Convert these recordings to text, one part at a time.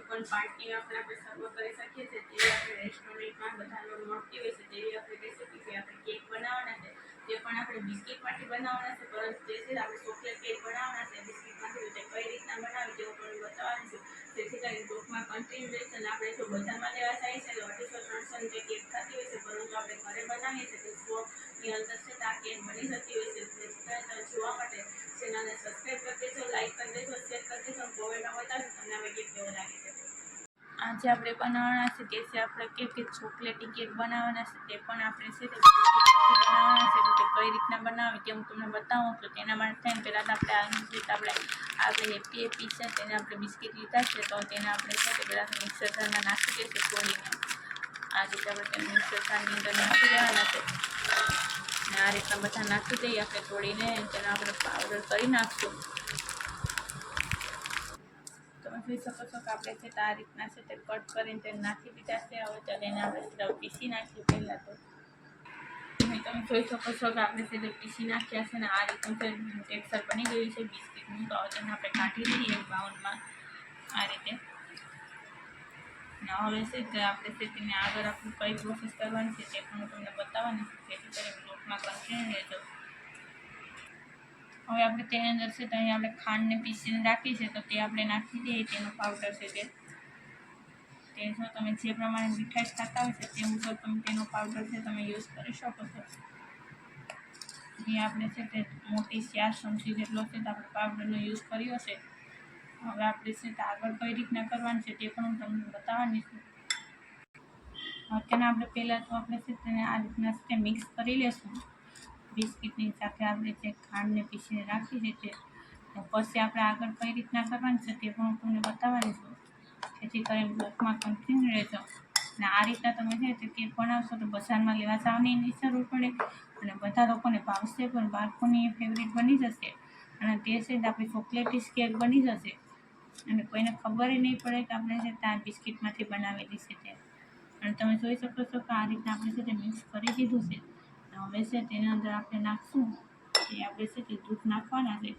કોઈ પણ પાર્ટીમાં પણ આપણે સર્વ કરી શકીએ છીએ. જેવી આપણે રેસ્ટોરન્ટમાં બધાનો મળતી હોય છે તેવી આપણે રેસીપી છે. આપણે કેક બનાવવાના છે તે પણ આપણે બિસ્કિટમાંથી બનાવવાના છે, પરંતુ તે છે આપણે ચોકલેટ કેક બનાવવાના છે બિસ્કિટમાંથી. તે કઈ રીતના બનાવી તેવું પણ બતાવવાનું છે. જેથી કરીને ટૂંકમાં કન્ટિન્યુએશન આપણે જો બજારમાં લેવા જાય છે તો 250-300 જે કેક થતી હોય છે, પરંતુ આપણે ઘરે બનાવીએ છીએ તો 100ની અંદર છે આ કેક બની જતી હોય છે. જેથી કરીને જોવા માટે ચેનલને સબસ્ક્રાઈબ કરી દેજો, લાઈક કરી દેજો, શેર કરી દેજો. કોમેન્ટમાં બતાવજો તમને આ કેક કેવો લાગે છે. આજે આપણે બનાવવાના છે તે છે આપણે કેક ચોકલેટી કેક બનાવવાના છે. તે પણ આપણે છે તે બનાવવાના છે. તો તે કઈ રીતના બનાવે તે હું તમને બતાવું. તો તેના માટે થઈને પહેલાં તો આપણે હેપી છે તેને આપણે બિસ્કિટ લીધા છે, તો તેને આપણે છે તે પહેલાં મિક્સર જારમાં નાખી દઈશું તોડીને. આ રીતે આપણે તેને મિક્સર જારની અંદર નાખી દેવાના છે. અને આ રીતના બધા નાખી દઈએ આપણે તોડીને. તેનો આપણે પાવડર કરી નાખશું. તમે જોઈ શકો છો કે આપણે છે આ રીતના છે તે કટ કરીને તેને નાખી દીધા છે. હવે ચાલો એને આપણે પીસી નાખીએ. પહેલાં તો તમે જોઈ શકો છો કે આપણે છે તે પીસી નાખ્યા છે ને આ રીતનું છે ટેક્સચર બની ગયું છે બિસ્કિટનું. તો હવે તેને આપણે કાઢી લઈએ બાઉલમાં આ રીતે. હવે છે તે આપણે છે તેને આગળ આપણે કઈ પ્રોસેસ કરવાની છે તે પણ હું તમને બતાવવાની છું. જેથી કરીને બ્લોગમાં કન્ટિન્યુ રહેજો. હવે આપણે તેની અંદર છે તો અહીંયા આપણે ખાંડને પીસીને રાખી છે, તો તે આપણે નાખી દઈએ. તેનો પાવડર છે તે જો તમે જે પ્રમાણે મીઠાઈ ખાતા હોય છે તે મુજબ તમે તેનો પાવડર છે તમે યુઝ કરી શકો છો. એ આપણે છે તે મોટી 4 ચમચી જેટલો છે તો આપણે પાવડરનો યુઝ કર્યો છે. હવે આપણે છે તે આગળ કઈ રીતના કરવાનું છે તે પણ હું તમને બતાવવાની છું. તેને આપણે પહેલાં તો આપણે છે તેને આ રીતના છે મિક્સ કરી લેશું બિસ્કિટની સાથે. આપણે જે ખાંડને પીસીને રાખી છે તે પછી આપણે આગળ કઈ રીતના કરવાનું છે તે પણ હું તમને બતાવવાની છું. જેથી કરીને બ્લોગમાં કન્ટિન્યુ રહેજો. અને આ રીતના તમે છે તે કેક બનાવશો તો બજારમાં લેવા જવાની નહીં જરૂર પડે અને બધા લોકોને ભાવશે પણ. બાળકોની ફેવરિટ બની જશે અને તે છે આપણી ચોકલેટી કેક બની જશે અને કોઈને ખબર નહીં પડે કે આપણે છે આ બિસ્કિટમાંથી બનાવેલી છે તે. અને તમે જોઈ શકો છો કે આ રીતના આપણે છે તે મિક્સ કરી દીધું છે. હવે છે તેની અંદર આપણે નાખશું એ આપણે છે તે દૂધ નાખવાના છે.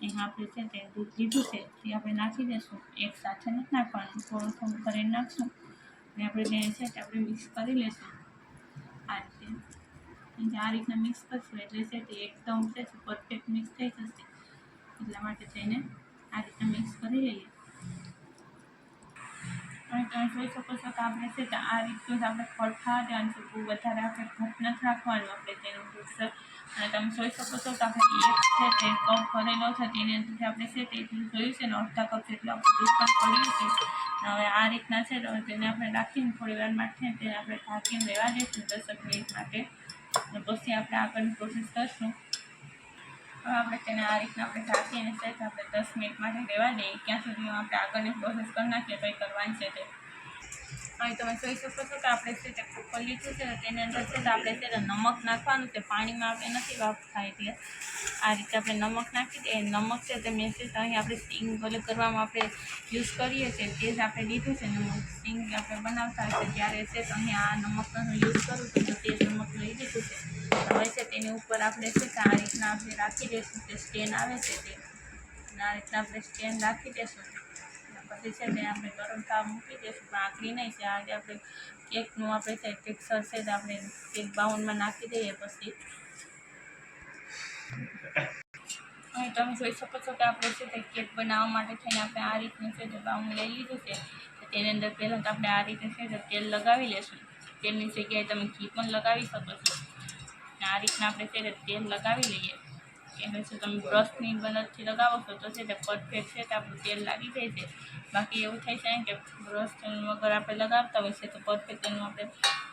એમાં આપણે છે તે દૂધ લીધું છે તે આપણે નાખી દઈશું. એક સાથે નથી નાખવાનું, થોડું થોડું કરીને નાખશું અને આપણે તેને છે તે આપણે મિક્સ કરી લઈશું આ રીતે. આ રીતના મિક્સ કરશું એટલે છે તે એકદમ છે પરફેક્ટ મિક્સ થઈ જશે. એટલા માટે થઈને આ રીતના મિક્સ કરી લઈએ. અને તમે જોઈ શકો છો કે આપણે છે તે આ રીતનું જ આપણે ખોટ ખાવા દેવાનું છે. બહુ વધારે આપણે ઘટ નથી રાખવાનું આપણે તેનું દૂધ. અને તમે જોઈ શકો છો કે આપણે એક છે તે કપ ભરેલો છે તેની અંદર આપણે છે તે જોયું છે ને અડધા કપ જેટલું આપણે દૂધ પણ પડ્યું છે. હવે આ રીતના છે તો તેને આપણે રાખીને થોડી વાર માટે તેને આપણે ઢાંકીને રહેવા દઈશું 10 મિનિટ માટે. અને પછી આપણે આગળની પ્રોસેસ કરશું. હવે આપણે તેને આ રીતના આપણે ઢાંકીને છે આપણે 10 મિનિટ માટે રહેવા દઈએ. ક્યાં સુધી આપણે આગળની પ્રોસેસ કરી નાખીએ કંઈ કરવાની છે તે. અહીં તમે જોઈ શકો છો કે આપણે છે તે કુકર લીધું છે તેની અંદર છે તો આપણે છે નમક નાખવાનું છે. પાણીમાં આપણે નથી વાફ થાય એટલે આ રીતે આપણે નમક નાખી દઈએ. નમક છે તે મેં છે તો અહીં આપણે સ્ટીંગ ભલે કરવામાં આપણે યુઝ કરીએ છીએ તે જ આપણે લીધું છે નમક. સ્ટીંગ આપણે બનાવતા હોય છે ત્યારે છે તો અહીં આ નમકનો યુઝ કરું છું તો તે નમક લઈ લીધું છે. હવે છે તેની ઉપર આપણે છે કે આ રીતના આપણે રાખી દઈશું. તે સ્ટેન્ડ આવે છે તે આ રીતના આપણે સ્ટેન્ડ રાખી દઈશું. પછી છે તે આપણે ગરમ થવા મૂકી દઈશું. પણ આકરી નહીં છે આજે આપણે કેકનું આપણે છે ટેક્સચર છે તો આપણે કેક બાઉલમાં નાખી દઈએ. પછી અહીં તમે જોઈ શકો છો કે આપણે છે તે કેક બનાવવા માટે થઈને આપણે આ રીતનું છે તે બાઉલ લઈ લીધું છે. તેની અંદર પહેલાં તો આપણે આ રીતે છે તે તેલ લગાવી લઈશું. તેલની જગ્યાએ તમે ઘી પણ લગાવી શકો છો. આ રીતના આપણે છે તે તેલ લગાવી લઈએ. એટલે છે તમે બ્રશની મદદથી લગાવો છો તો છે તે પરફેક્ટ છે તે આપણું તેલ લાગી જાય છે. બાકી એવું થઈ જાય કે બ્રશ વગર આપણે લગાવતા હોય છે તો પરફેક્ટ એનું આપણે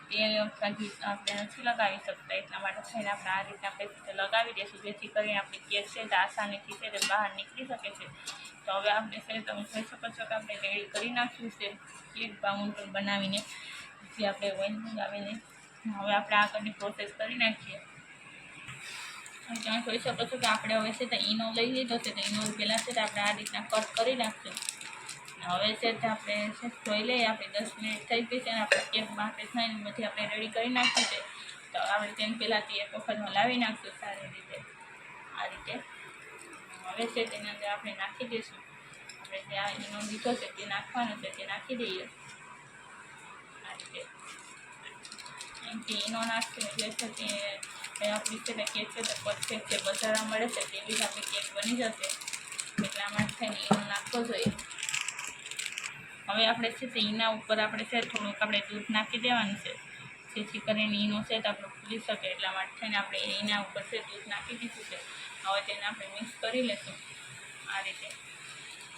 તેલ અથવા ઘી આપણે નથી લગાવી શકતા. એટલા માટે થઈને આપણે આ રીતે આપણે લગાવી દઈશું જેથી કરીને આપણી કેક છે તે આસાનીથી છે તે બહાર નીકળી શકે છે. તો હવે આપણે છે તમે જોઈ શકો છો કે આપણે રેડી કરી નાખ્યું છે કેક બાઉલ પર બનાવીને. જે આપણે ઓઇલ લગાવીને હવે આપણે આગળની પ્રોસેસ કરી નાખીએ. તમે જોઈ શકો છો કે આપણે હવે છે તો ઈનો લઈ લીધો છે. તો ઈનો પહેલાં છે તો આપણે આ રીતના કટ કરી નાખશું. હવે છે તે આપણે જોઈ લઈએ આપણે 10 મિનિટ થઈ ગઈ છે અને આપણે કેક માટે થઈને બધી આપણે રેડી કરી નાખી છે. તો આપણે તેને પહેલાંથી એક વખત હલાવી નાખશું સારી રીતે આ રીતે. હવે છે તેની અંદર આપણે નાખી દઈશું આપણે જે આ ઈનો લીધો છે તે નાખવાનો છે, તે નાખી દઈએ આ રીતે. એમ કે ઈનો નાખશું એટલે છે તે આપણી છે તે કેક છે તે પરફેક્ટ છે બજારમાં મળે છે તેવી જ આપણી કેક બની જશે. એટલા માટે થઈને ઈનો નાખવો જોઈએ. હવે આપણે છે તે ઈના ઉપર આપણે છે થોડુંક આપણે દૂધ નાખી દેવાનું છે, જેથી કરીને ઈનો છે તો આપણે ફૂલી શકે. એટલા માટે થઈને આપણે એના ઉપર છે દૂધ નાખી દીધું છે. હવે તેને આપણે મિક્સ કરી લઈશું આ રીતે.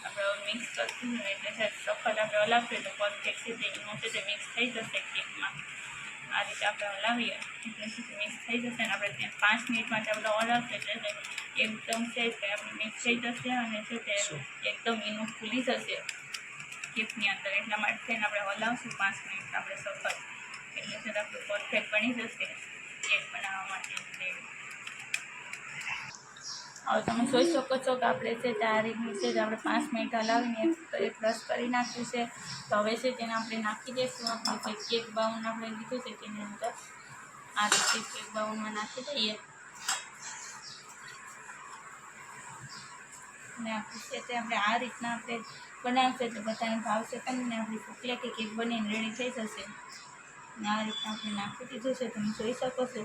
આપણે મિક્સ કરશું ને એટલે છે સખત આપણે હલાવશું તો પરફેક્ટ છે તે ઈનો છે તે મિક્સ થઈ જશે કેકમાં. આ રીતે આપણે હલાવીએ એટલે મિક્સ થઈ જશે ને આપણે ત્યાં 5 મિનિટ માટે આપણે હલાવશું એટલે એકદમ છે કે આપણે મિક્સ થઈ જશે અને છે તે એકદમ ઈનો ફૂલી જશે કેકની અંદર. એટલા માટે થઈને આપણે હલાવશું 5 મિનિટ આપણે સખત, એટલે છે આપણું પરફેક્ટ બની જશે કેક બનાવવા માટે. હવે તમે જોઈ શકો છો કે આપણે છે તે આ રીતની છે આપણે 5 મિનિટ હલાવીને એક રસ કરી નાખ્યું છે. તો હવે છે તેને આપણે નાખી દઈશું આપણે જે કેક બાઉલ આપણે લીધું છે તેની અંદર આ રીતે કેક બાઉલમાં નાખી દઈએ. અને આપણે છે તે આપણે આ રીતના આપણે બનાવશે તો બધાને ભાવશે પણ ને આપણી ચોકલેટી કેક બનીને રેડી થઈ જશે. અને આ રીતના આપણે નાખી દીધું છે, તમે જોઈ શકો છો.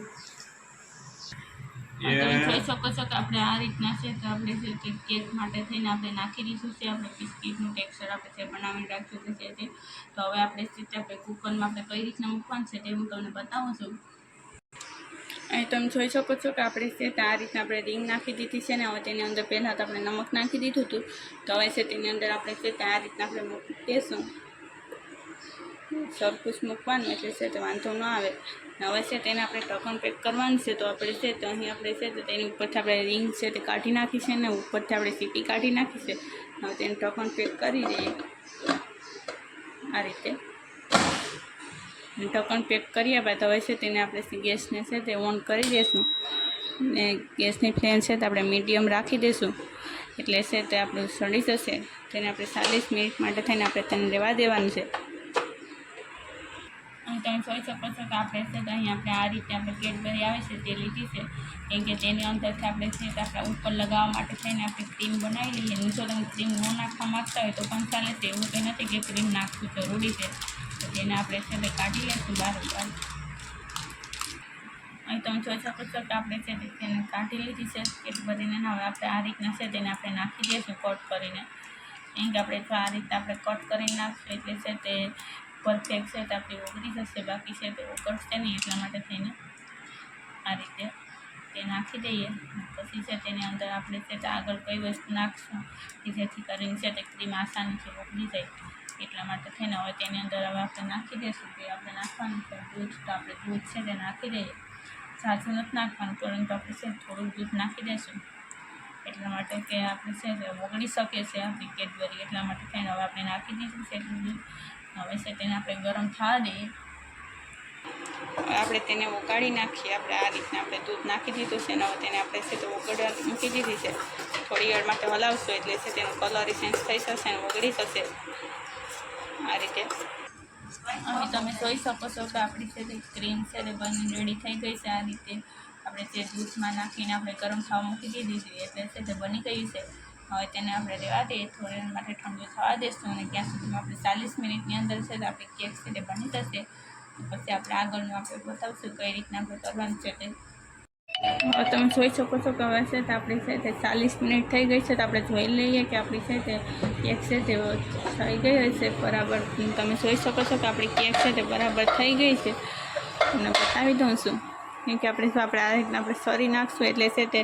તમે જોઈ શકો છો કે આપણે આ રીતના છે તો આપણે જે કેક માટે થઈને આપણે નાખી દીધું છે. આપણે બિસ્કીટનું ટેક્સચર આપણે જે બનાવીને રાખ્યું છે તે. તો હવે આપણે આપણે કૂકરમાં આપણે કઈ રીતના મૂકવાનું છે તે હું તમને બતાવું છું. અહીં તમે જોઈ શકો છો કે આપણે છે તો આ રીતના આપણે રીંગ નાખી દીધી છે ને. હવે તેની અંદર પહેલાં તો આપણે નમક નાખી દીધું હતું, તો હવે છે તેની અંદર આપણે છે તો આ રીતના આપણે મૂકી દઈશું. સરખું જ મૂકવાનું એટલે છે તો વાંધો ન આવે. હવે છે તેને આપણે ઢક્કણ પેક કરવાનું છે. તો આપણે છે તો અહીં આપણે છે તો તેની ઉપરથી આપણે રીંગ છે તે કાઢી નાખી છે ને ઉપરથી આપણે સીટી કાઢી નાખી છે. હવે તેને ઢક્કણ પેક કરી દઈએ આ રીતે. ઢક્કણ પેક કર્યા બાદ હવે છે તેને આપણે ગેસને છે તે ઓન કરી દઈશું ને ગેસની ફ્લેમ છે તો આપણે મીડિયમ રાખી દઈશું એટલે છે તે આપણું સડી જશે. તેને આપણે 40 મિનિટ માટે થઈને આપણે તેને રહેવા દેવાનું છે. અને તમે જોઈ શકો છો કે આપણે છે તો અહીં આપણે આ રીતે આપણે કેડબરી આવે છે તે લીધી છે, કેમ કે તેની અંદરથી આપણે છે તો આપણે ઉપર લગાવવા માટે થઈને આપણે ક્રીમ બનાવી લઈએ. જો તમે ક્રીમ ન નાખવા માગતા હોય તો પણ ચાલે છે, એવું કંઈ નથી કે ક્રીમ નાખવું જરૂરી છે. તો તેને આપણે છે તે કાઢી લઈશું બહાર. અહીં તમે જોઈ શકો છો કે આપણે છે તેને કાઢી લીધી છે કેડબરીને. હવે આપણે આ રીતના છે તેને આપણે નાખી દઈશું કટ કરીને. કેમ કે આપણે જો આ રીતે આપણે કટ કરીને નાખશું એટલે છે તે પરફેક્ટ છે તો આપણી ઓગળી જશે, બાકી છે તો ઓગળશે નહીં. એટલા માટે થઈને આ રીતે તે નાખી દઈએ. પછી છે તેની અંદર આપણે છે તો આગળ કઈ વસ્તુ નાખશું કે જેથી કરીને છે તે ક્રીમ આસાનીથી ઓગળી જાય. એટલા માટે થઈને હવે તેની અંદર હવે આપણે નાખી દઈશું કે આપણે નાખવાનું છે દૂધ. તો આપણે દૂધ છે તે નાખી દઈએ. ઝાઝું નથી નાખવાનું, પરંતુ આપણે છે થોડુંક દૂધ નાખી દઈશું એટલા માટે કે આપણે છે તે ઓગળી શકે છે આપણી કેડબરી. એટલા માટે થઈને હવે આપણે નાખી દીધું છે એટલું દૂધ. હવે છે તેને આપણે ગરમ થવા દઈએ. આપણે તેને ઉકાળી નાખીએ. આપણે આ રીતના આપણે દૂધ નાખી દીધું છે ને હવે તેને આપણે છે તો ઉકળવા મૂકી દીધી છે. થોડી વાર માટે હલાવશું એટલે છે તેનો કલર ચેન્જ થઈ જશે અને ઓગળી જશે આ રીતે. અહીં તમે જોઈ શકો છો કે આપણી છે તે ક્રીમ છે તે બની રેડી થઈ ગઈ છે. આ રીતે આપણે જે દૂધમાં નાખીને આપણે ગરમ થવા મૂકી દીધી છે એટલે છે તે બની ગયું છે. હવે તેને આપણે રહેવા દઈએ, થોડી વાર માટે ઠંડુ થવા દઈશું અને ત્યાં સુધીમાં આપણે 40 મિનિટની અંદર છે તો આપણી કેક છે તે બની જશે. પછી આપણે આગળનું આપણે બતાવશું કઈ રીતના આપણે કરવાનું છે તે. હવે તમે જોઈ શકો છો કે હવે છે તો આપણી છે તે 40 મિનિટ થઈ ગઈ છે. તો આપણે જોઈ લઈએ કે આપણી છે તે કેક છે તે થઈ ગઈ હશે બરાબર. તમે જોઈ શકો છો કે આપણી કેક છે તે બરાબર થઈ ગઈ છે. તમને બતાવી દઉં છું કેમ કે આપણે જો આપણે આ રીતના આપણે સરી નાખશું એટલે છે તે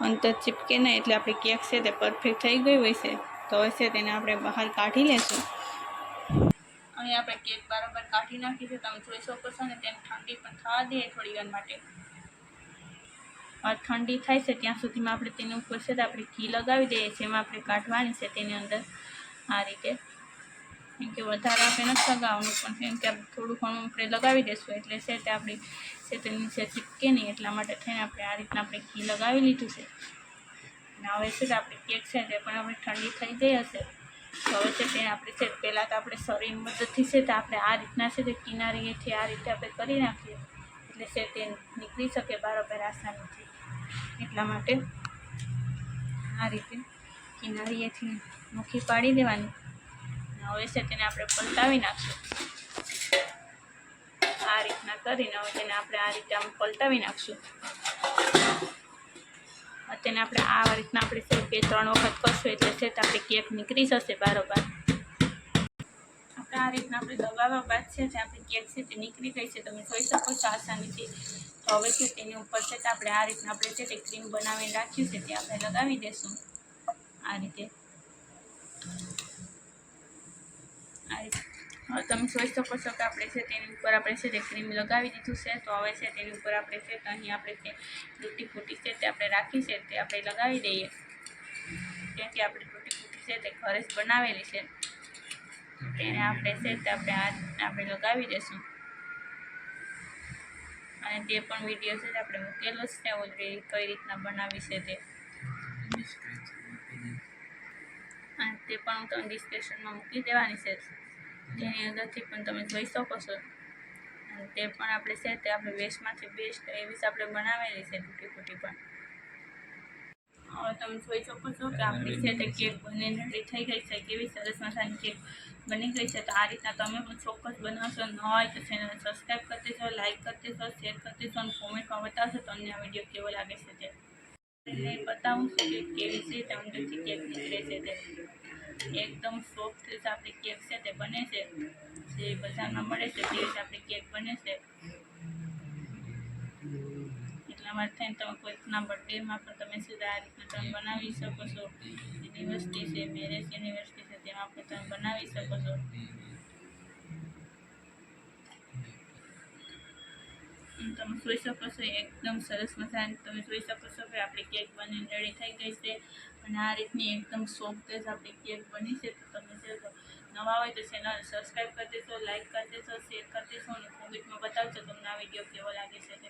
અંતર ચીપકે નહીં. એટલે આપણી કેક છે તે પરફેક્ટ થઈ ગઈ હોય છે. તો હવે છે તેને આપણે બહાર કાઢી લઈશું. અહીં આપણે કેક બરાબર કાઢી નાખી છે. તમે જોઈ શકો છો ને તેને ઠંડી પણ થવા દઈએ થોડી વાર માટે. ઠંડી થાય છે ત્યાં સુધીમાં આપણે તેની ઉપર છે તો આપણે ઘી લગાવી દઈએ છીએ. એમાં આપણે કાઢવાની છે તેની અંદર આ રીતે. કેમ કે વધારે આપણે નથી લગાવવાનું પણ કેમ કે થોડું ઘણું આપણે લગાવી દઈશું એટલે છે તે આપણી છે તે નીચે ચીપકે નહીં. એટલા માટે થઈને આપણે આ રીતના આપણે ઘી લગાવી લીધું છે. અને હવે છે તો આપણી કેક છે તે પણ આપણે ઠંડી થઈ ગઈ હશે. તો હવે છે તે આપણે છે પહેલાં તો આપણે સરીની મદદથી છે તો આપણે આ રીતના છે તે કિનારીએથી આ રીતે આપણે કરી નાખીએ એટલે છે તે નીકળી શકે બરાબર આસાનીથી. એટલા માટે આ રીતે કિનારીએથી મુઠ્ઠી પાડી દેવાની. હવે છે તેને આપણે પલટાવી નાખશું. આ રીતના કરીને હવે તેને આપણે આ રીતે આમ પલટાવી નાખશું. તેને આપણે આ રીતના આપણે 2-3 વખત કરશું એટલે છે તો આપણે કેક નીકળી જશે બરાબર. આપણે આ રીતના આપણે દબાવવા બાદ છે તે આપણી કેક છે તે નીકળી ગઈ છે, તમે જોઈ શકો છો આસાનીથી. તો હવે છે તેની ઉપર છે તો આપણે આ રીતના આપણે છે તે ક્રીમ બનાવીને રાખ્યું છે તે આપણે લગાવી દઈશું આ રીતે. હવે તમે જોઈ શકો છો કે આપણે છે તેની ઉપર આપણે છે તે ક્રીમ લગાવી દીધું છે. તો હવે છે તેની ઉપર આપણે છે તો અહીં આપણે છે તૂટી ફૂટી છે તે આપણે રાખી છે તે આપણે લગાવી દઈએ. ત્યાંથી આપણે તૂટી ફૂટી છે તે ઘરે જ બનાવેલી છે તેને આપણે છે તે આપણે લગાવી દઈશું. અને તે પણ વિડીયો છે તે આપણે મૂકેલો જ છે ઓલરેડી કઈ રીતના બનાવી છે તે, અને તે પણ હું તમને ડિસ્ક્રિપ્શનમાં મૂકી દેવાની છે. તેની અંદરથી પણ તમે જોઈ શકો છો. અને તે પણ આપણે છે તે આપણે વેસ્ટમાંથી બેસ્ટ એવી જ આપણે બનાવેલી છે તૂટી ફૂટી પણ. હવે તમે જોઈ શકો છો કે આપણી છે તે કેક બનીને રેડી થઈ ગઈ છે. કેવી સરસ મજાની કેક બની ગઈ છે. તો આ રીતના તમે પણ ચોક્કસ બનાવશો. ન હોય તો ચેનલ સબસ્ક્રાઈબ કરી દેજો, લાઈક કરી દેજો, શેર કરી દેજો અને કોમેન્ટમાં બતાવશો તમને આ વિડીયો કેવો લાગે છે તે. એટલે બતાવું છું કે કેવી રીતે અંદરથી કેક નીકળે છે તે. એકદમ સોફ્ટ રીતે આપણી કેક છે તે બને છે. જે બજારમાં મળે છે તે રીતે આપણી કેક બને છે. એટલા માટે થઈને તમે કોઈકના બર્થડેમાં પણ તમે સીધા આ રીતના તમે બનાવી શકો છો. યુનિવર્સિટી છે, મેરેજ યુનિવર્સિટી છે તેમાં પણ તમે બનાવી શકો છો. તમે જોઈ શકો છો એકદમ સરસ મજાની તમે જોઈ શકો છો કે આપણી કેક બનીને રેડી થઈ ગઈ છે. અને આ રીતની એકદમ સોફ્ટ જ આપણી કેક બની છે. તો તમે છે તો નવા હોય તો ચેનલ સબસ્ક્રાઈબ કરી દેશો, લાઈક કરી દેશો, શેર કરી દેશો અને કોમેન્ટમાં બતાવજો તમને આ વિડીયો કેવો લાગે છે તે.